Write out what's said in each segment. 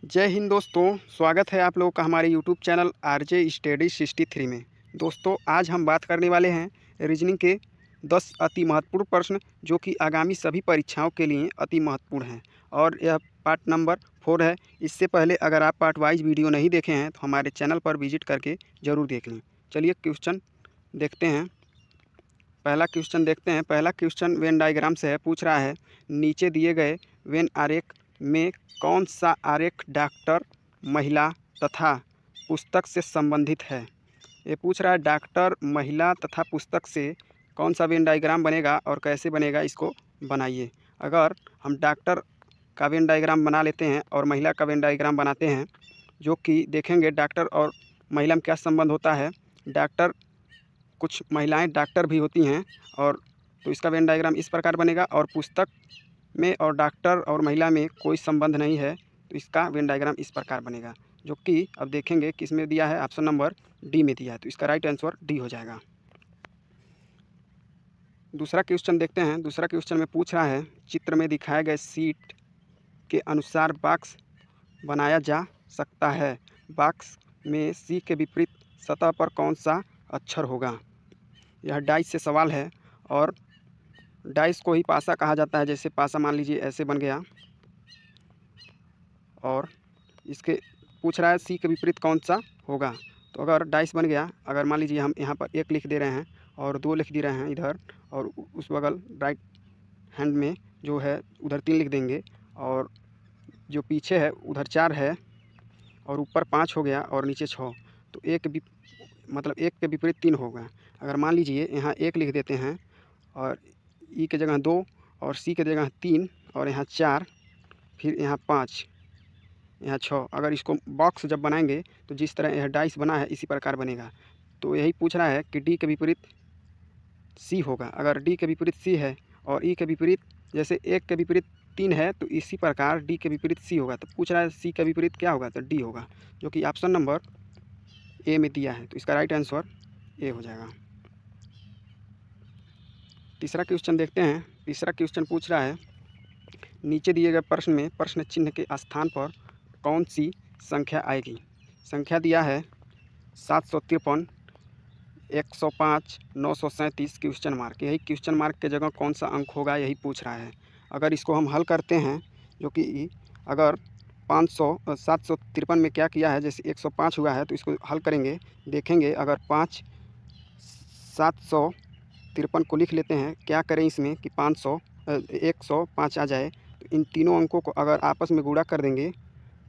जय हिंद दोस्तों, स्वागत है आप लोगों का हमारे यूट्यूब चैनल आरजे स्टडी 63 में। दोस्तों, आज हम बात करने वाले हैं रीजनिंग के 10 अति महत्वपूर्ण प्रश्न जो कि आगामी सभी परीक्षाओं के लिए अति महत्वपूर्ण हैं और यह पार्ट नंबर 4 है। इससे पहले अगर आप पार्ट वाइज वीडियो नहीं देखे हैं तो हमारे चैनल पर विजिट करके ज़रूर देख लें। चलिए क्वेश्चन देखते हैं। पहला क्वेश्चन देखते हैं। पहला क्वेश्चन वेन डायग्राम से है। पूछ रहा है, नीचे दिए गए वेन आरेख में कौन सा आरेख डॉक्टर, महिला तथा पुस्तक से संबंधित है। ये पूछ रहा है डॉक्टर, महिला तथा पुस्तक से कौन सा वेन डायग्राम बनेगा और कैसे बनेगा, इसको बनाइए। अगर हम डॉक्टर का वेन डायग्राम बना लेते हैं और महिला का वेन डायग्राम बनाते हैं, जो कि देखेंगे डॉक्टर और महिला में क्या संबंध होता है। डॉक्टर, कुछ महिलाएं डॉक्टर भी होती हैं, और तो इसका वेन डायग्राम इस प्रकार बनेगा। और पुस्तक में और डॉक्टर और महिला में कोई संबंध नहीं है, तो इसका वेन डायग्राम इस प्रकार बनेगा, जो कि अब देखेंगे किस में दिया है। ऑप्शन नंबर डी में दिया है, तो इसका राइट आंसर डी हो जाएगा। दूसरा क्वेश्चन देखते हैं। दूसरा क्वेश्चन में पूछ रहा है, चित्र में दिखाए गए सीट के अनुसार बॉक्स बनाया जा सकता है। बॉक्स में सी के विपरीत सतह पर कौन सा अक्षर होगा। यह डाइस से सवाल है, और डाइस को ही पासा कहा जाता है। जैसे पासा मान लीजिए ऐसे बन गया, और इसके पूछ रहा है सी के विपरीत कौन सा होगा। तो अगर डाइस बन गया, अगर मान लीजिए हम यहाँ पर 1 लिख दे रहे हैं और 2 लिख दे रहे हैं इधर, और उस बगल राइट हैंड में जो है उधर 3 लिख देंगे, और जो पीछे है उधर 4 है, और ऊपर 5 हो गया और नीचे 6, तो मतलब 1 के विपरीत 3 होगा। अगर मान लीजिए यहाँ 1 लिख देते हैं, और ई के जगह 2, और सी के जगह 3, और यहाँ 4, फिर यहाँ 5, यहाँ 6। अगर इसको बॉक्स जब बनाएंगे तो जिस तरह यह डाइस बना है इसी प्रकार बनेगा। तो यही पूछ रहा है कि डी के विपरीत सी होगा। अगर डी के विपरीत सी है और ई के विपरीत, जैसे 1 के विपरीत 3 है, तो इसी प्रकार डी के विपरीत सी होगा। तो पूछ रहा है सी के विपरीत क्या होगा, तो डी होगा, जो कि ऑप्शन नंबर ए में दिया है। तो इसका राइट आंसर ए हो जाएगा। तीसरा क्वेश्चन देखते हैं। तीसरा क्वेश्चन पूछ रहा है, नीचे दिए गए प्रश्न में प्रश्न चिन्ह के स्थान पर कौन सी संख्या आएगी। संख्या दिया है 753, 105, 937, क्वेश्चन मार्क। यही क्वेश्चन मार्क के जगह कौन सा अंक होगा, यही पूछ रहा है। अगर इसको हम हल करते हैं, जो कि अगर 753 में क्या किया है, जैसे 105 हुआ है, तो इसको हल करेंगे, देखेंगे। अगर 753 को लिख लेते हैं, क्या करें इसमें कि 105 आ जाए, तो इन तीनों अंकों को अगर आपस में गुणा कर देंगे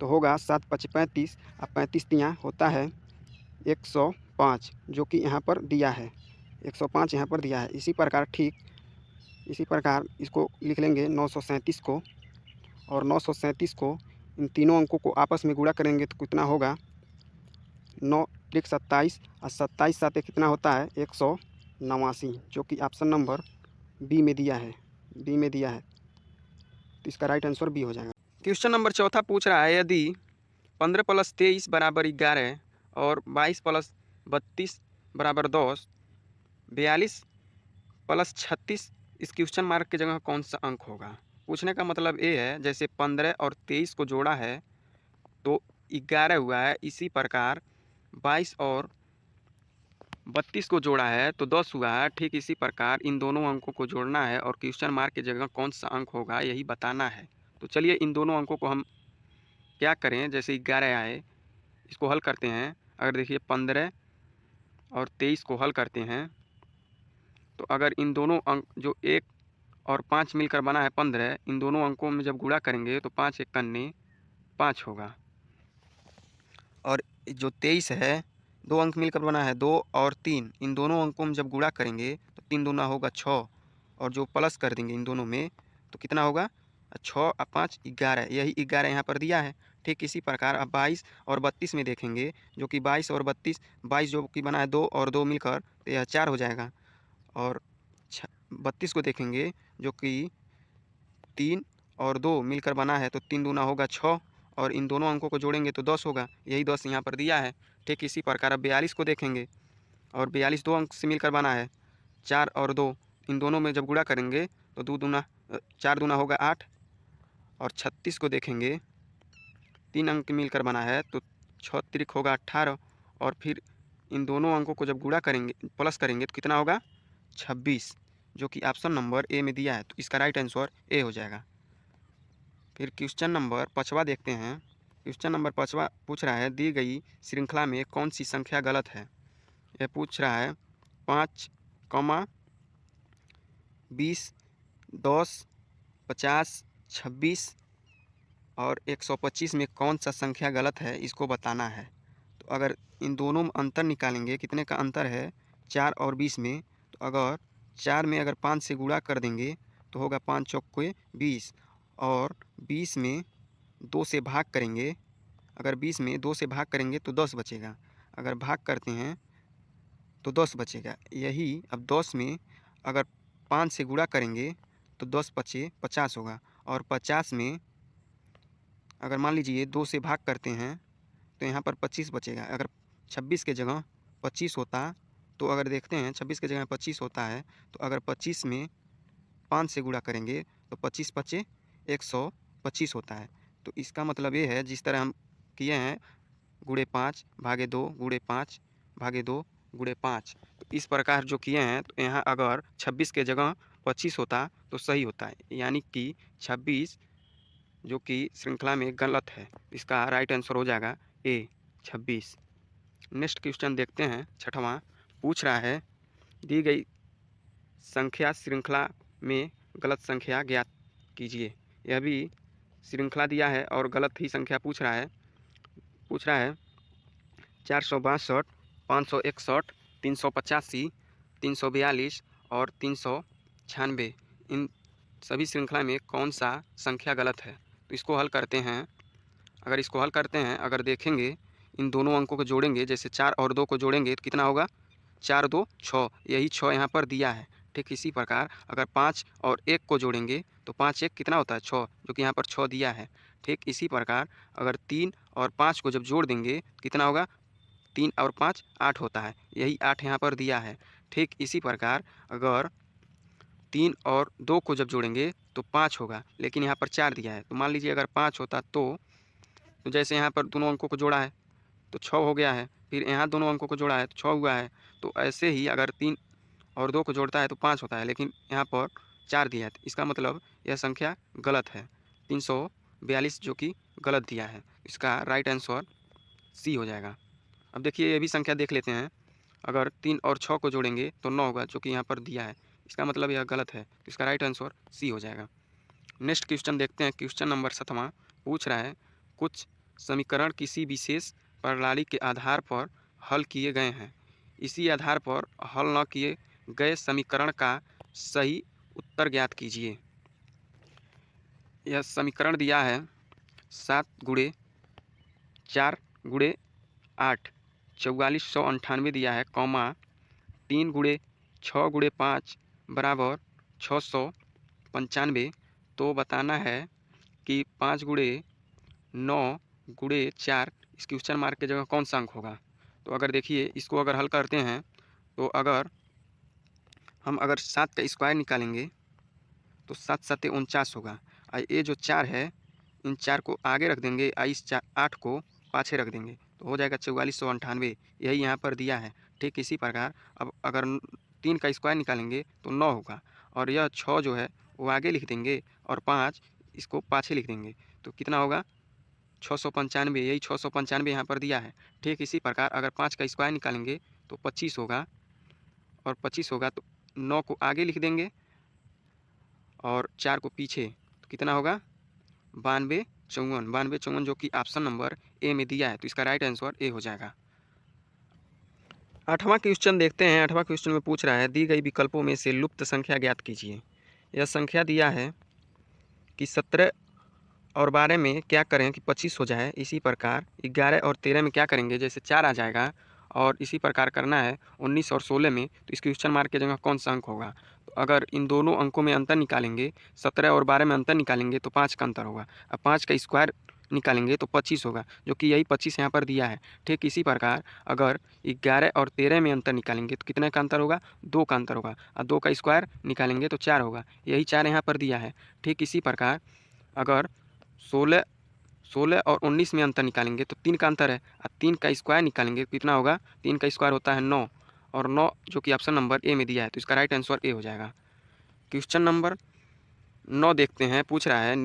तो होगा 7 5 35, और 35 तियाँ होता है 105, जो कि यहाँ पर दिया है। 105 यहाँ पर दिया है। इसी प्रकार इसी प्रकार इसको लिख लेंगे 937 को, और 937 को इन तीनों अंकों को आपस में गुणा करेंगे तो कितना होगा, 9 त्रिक 27, और 27 साथ कितना होता है 189, जो कि ऑप्शन नंबर बी में दिया है। बी में दिया है, तो इसका राइट आंसर बी हो जाएगा। क्वेश्चन नंबर चौथा पूछ रहा है, यदि 15 + 23 = 11 और 22 + 32 = 10, 42 + 36, इस क्वेश्चन मार्क की जगह कौन सा अंक होगा। पूछने का मतलब ये है, जैसे 15 और 23 को जोड़ा है तो 11 हुआ है, इसी प्रकार 22 और 32 को जोड़ा है तो 10 हुआ है। ठीक इसी प्रकार इन दोनों अंकों को जोड़ना है और क्वेश्चन मार्क की जगह कौन सा अंक होगा यही बताना है। तो चलिए इन दोनों अंकों को हम क्या करें, जैसे 11 आए, इसको हल करते हैं। अगर देखिए 15 और 23 को हल करते हैं, तो अगर इन दोनों अंक जो 1 और 5 मिलकर बना है 15, इन दोनों अंकों में जब गुणा करेंगे तो 5 × 1 = 5 होगा। और जो 23 है, 2 अंक मिलकर बना है 2 और 3, इन दोनों अंकों में जब गुणा करेंगे तो 3 दूना होगा 6, और जो प्लस कर देंगे इन दोनों में तो कितना होगा 6 और 5 11, यही 11 यहाँ पर दिया है। ठीक इसी प्रकार अब 22 और 32 में देखेंगे, जो कि 22 और 32, 22 जो कि बना है 2 और 2 मिलकर तो यह 4 हो जाएगा। और 32 को देखेंगे, जो कि 3 और 2 मिलकर बना है तो 3 दूना होगा 6, और इन दोनों अंकों को जोड़ेंगे तो 10 होगा, यही 10 यहाँ पर दिया है। ठीक इसी प्रकार अब 42 को देखेंगे, और 42 2 अंक से मिलकर बना है, 4 और 2, इन दोनों में जब गुणा करेंगे तो 4 दूना होगा 8। और 36 को देखेंगे 3 अंक मिलकर बना है, तो 6 त्रिक होगा 18 और फिर इन दोनों अंकों को जब गुणा करेंगे प्लस करेंगे तो कितना होगा 26, जो कि ऑप्शन नंबर ए में दिया है। तो इसका राइट आंसर ए हो जाएगा। फिर क्वेश्चन नंबर 5वां देखते हैं। क्वेश्चन नंबर 5वां पूछ रहा है दी गई श्रृंखला में कौन सी संख्या गलत है। यह पूछ रहा है 5, 20, 10, 50, 26 और 125 में कौन सा संख्या गलत है, इसको बताना है। तो अगर इन दोनों में अंतर निकालेंगे, कितने का अंतर है 4 और 20 में, तो अगर 4 में अगर 5 से गुणा कर देंगे तो होगा 5 चौके 20 और 20 में 2 से भाग करेंगे। अगर 20 में 2 से भाग करेंगे तो 10 बचेगा, अगर भाग करते हैं तो 10 बचेगा। यही अब 10 में अगर 5 से गुणा करेंगे तो 10 पचे 50 होगा और 50 में अगर मान लीजिए 2 से भाग करते हैं तो यहाँ पर 25 बचेगा। अगर 26 के जगह 25 होता तो अगर देखते हैं 26 के जगह 25 होता है तो अगर 25 में 5 से गुणा करेंगे तो 25 पचे 125 होता है। तो इसका मतलब ये है जिस तरह हम किए हैं गुणे 5 भागे 2 गुणे 5 भागे 2 गुणे 5, तो इस प्रकार जो किए हैं तो यहाँ अगर 26 के जगह 25 होता तो सही होता है, यानी कि 26 जो कि श्रृंखला में गलत है। इसका राइट आंसर हो जाएगा ए 26। नेक्स्ट क्वेश्चन देखते हैं 6वां पूछ रहा है दी गई संख्या श्रृंखला में गलत संख्या ज्ञात कीजिए। यह भी श्रृंखला दिया है और गलत ही संख्या पूछ रहा है 462, 561, 385, 342 और 396, इन सभी श्रृंखला में कौन सा संख्या गलत है। तो इसको हल करते हैं। अगर इसको हल करते हैं, अगर देखेंगे इन दोनों अंकों को जोड़ेंगे, जैसे 4 और 2 को जोड़ेंगे तो कितना होगा 4 2 6, यही 6 यहाँ पर दिया है। ठीक इसी प्रकार अगर 5 और 1 को जोड़ेंगे तो 5 1 कितना होता है 6, जो कि यहाँ पर 6 दिया है। ठीक इसी प्रकार अगर 3 और 5 को जब जोड़ देंगे कितना होगा 3 और 5 8 होता है, यही 8 यहाँ पर दिया है। ठीक इसी प्रकार अगर 3 और 2 को जब जोड़ेंगे तो 5 होगा, लेकिन यहाँ पर 4 दिया है। तो मान लीजिए अगर 5 होता तो जैसे यहाँ पर दोनों अंकों को जोड़ा है तो 6 हो गया है, फिर यहाँ दोनों अंकों को जोड़ा है तो 6 हुआ है। तो ऐसे ही अगर 3 और 2 को जोड़ता है तो 5 होता है, लेकिन यहाँ पर 4 दिया है। तो इसका मतलब यह संख्या गलत है, 342 जो कि गलत दिया है। इसका राइट आंसर सी हो जाएगा। अब देखिए ये भी संख्या देख लेते हैं। अगर 3 और 6 को जोड़ेंगे तो 9 होगा, जो कि यहाँ पर दिया है। इसका मतलब यह गलत है, तो इसका राइट आंसर सी हो जाएगा। नेक्स्ट क्वेश्चन देखते हैं। क्वेश्चन नंबर 7वां पूछ रहा है कुछ समीकरण किसी विशेष प्रणाली के आधार पर हल किए गए हैं, इसी आधार पर हल न किए गए समीकरण का सही उत्तर ज्ञात कीजिए। यह समीकरण दिया है 7 गुणे 4 गुणे 8 4498 दिया है, कॉमा 3 गुणे 6 गुणे 5 बराबर 695। तो बताना है कि 5 गुणे 9 गुणे 4 इस क्वेश्चन मार्क के जगह कौन सा अंक होगा। तो अगर देखिए इसको अगर हल करते हैं तो अगर हम 7 का स्क्वायर निकालेंगे तो 7 7 49 होगा। और ये जो 4 है इन 4 को आगे रख देंगे, इस 8 को पाछे रख देंगे तो हो जाएगा 4498, यही यहाँ पर दिया है। ठीक इसी प्रकार अब अगर 3 का स्क्वायर निकालेंगे तो 9 होगा, और यह 6 जो है वो आगे लिख देंगे और 5 इसको पाछे लिख देंगे तो कितना होगा 695, यही 695 यहाँ पर दिया है। ठीक इसी प्रकार अगर 5 का स्क्वायर निकालेंगे तो 25 होगा, और 25 होगा तो 9 को आगे लिख देंगे और 4 को पीछे, तो कितना होगा 92 54, जो कि ऑप्शन नंबर ए में दिया है। तो इसका राइट आंसर ए हो जाएगा। 8वां क्वेश्चन देखते हैं। 8वां क्वेश्चन में पूछ रहा है दी गई विकल्पों में से लुप्त संख्या ज्ञात कीजिए। यह संख्या दिया है कि 17 और 12 में क्या करें कि 25 हो जाए, इसी प्रकार 11 और 13 में क्या करेंगे जैसे 4 आ जाएगा, और इसी प्रकार करना है 19 और 16 में। तो इस क्वेश्चन मार्क के जगह कौन सा अंक होगा। तो अगर इन दोनों अंकों में अंतर निकालेंगे, 17 और 12 में अंतर निकालेंगे तो 5 का अंतर होगा। अब 5 का स्क्वायर निकालेंगे तो 25 होगा, जो कि यही 25 यहाँ पर दिया है। ठीक इसी प्रकार अगर 11 और 13 में अंतर निकालेंगे तो कितने का अंतर होगा 2 का अंतर होगा, और 2 का स्क्वायर निकालेंगे तो 4 होगा, यही 4 यहाँ पर दिया है। ठीक इसी प्रकार अगर 16 16 और 19 में अंतर निकालेंगे तो 3 का अंतर है, और 3 का स्क्वायर निकालेंगे कितना होगा, 3 का स्क्वायर होता है 9, और 9 जो कि ऑप्शन नंबर ए में दिया है, तो इसका राइट आंसर ए हो जाएगा। क्वेश्चन नंबर 9 देखते हैं, पूछ रहा है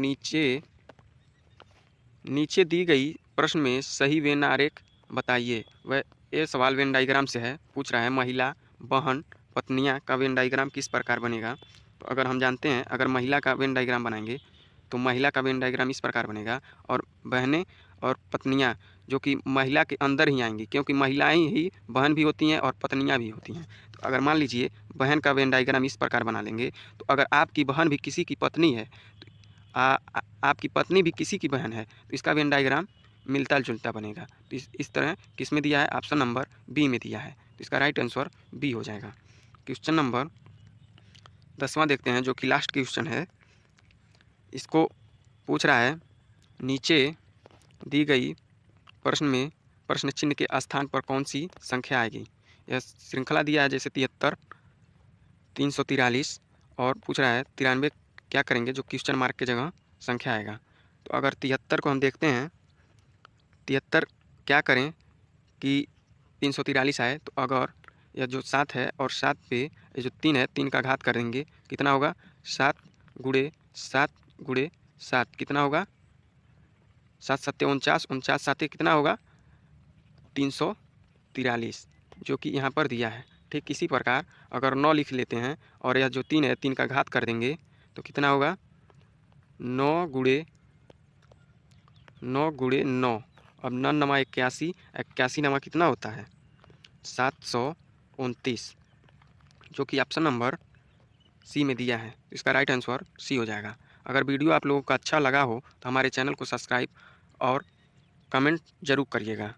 नीचे दी गई प्रश्न में सही वेन आरेख बताइए। वह ये सवाल वेन डायग्राम से है, पूछ रहा है महिला, बहन, पत्नियां का वेन डायग्राम किस प्रकार बनेगा। तो अगर हम जानते हैं, अगर महिला का वेन डायग्राम बनाएंगे तो महिला का वेन डायग्राम इस प्रकार बनेगा, और बहनें और पत्नियां जो कि महिला के अंदर ही आएंगी, क्योंकि महिलाएं ही बहन भी होती हैं और पत्नियां भी होती हैं। तो अगर मान लीजिए बहन का वेन डायग्राम इस प्रकार बना लेंगे, तो अगर आपकी बहन भी किसी की पत्नी है, आपकी पत्नी भी किसी की बहन है, तो इसका वेन डायग्राम मिलता जुलता बनेगा। तो इस तरह किस में दिया है, ऑप्शन नंबर बी में दिया है, तो इसका राइट आंसर बी हो जाएगा। क्वेश्चन नंबर 10वां देखते हैं, जो कि लास्ट क्वेश्चन है। इसको पूछ रहा है नीचे दी गई प्रश्न में प्रश्न चिन्ह के स्थान पर कौन सी संख्या आएगी। यह श्रृंखला दिया है, जैसे 73, 343, और पूछ रहा है 93 क्या करेंगे, जो क्वेश्चन मार्क की जगह संख्या आएगा। तो अगर 73 को हम देखते हैं, 73 क्या करें कि 343 आए, तो अगर यह जो 7 है और 7 पे ये जो 3 है, 3 का घात करेंगे कितना होगा, 7 गुणे 7 गुणे 7 कितना होगा, 7 सत्ते 49, 49 साते कितना होगा 343, जो कि यहाँ पर दिया है। ठीक इसी प्रकार अगर 9 लिख लेते हैं और यह जो 3 है, 3 का घात कर देंगे तो कितना होगा, 9 गुणे 9। अब 9 नमा 81, 81 नमा कितना होता है 729, जो कि ऑप्शन नंबर सी में दिया है। इसका राइट आंसर सी हो जाएगा। अगर वीडियो आप लोगों को अच्छा लगा हो तो हमारे चैनल को सब्सक्राइब और कमेंट जरूर करिएगा।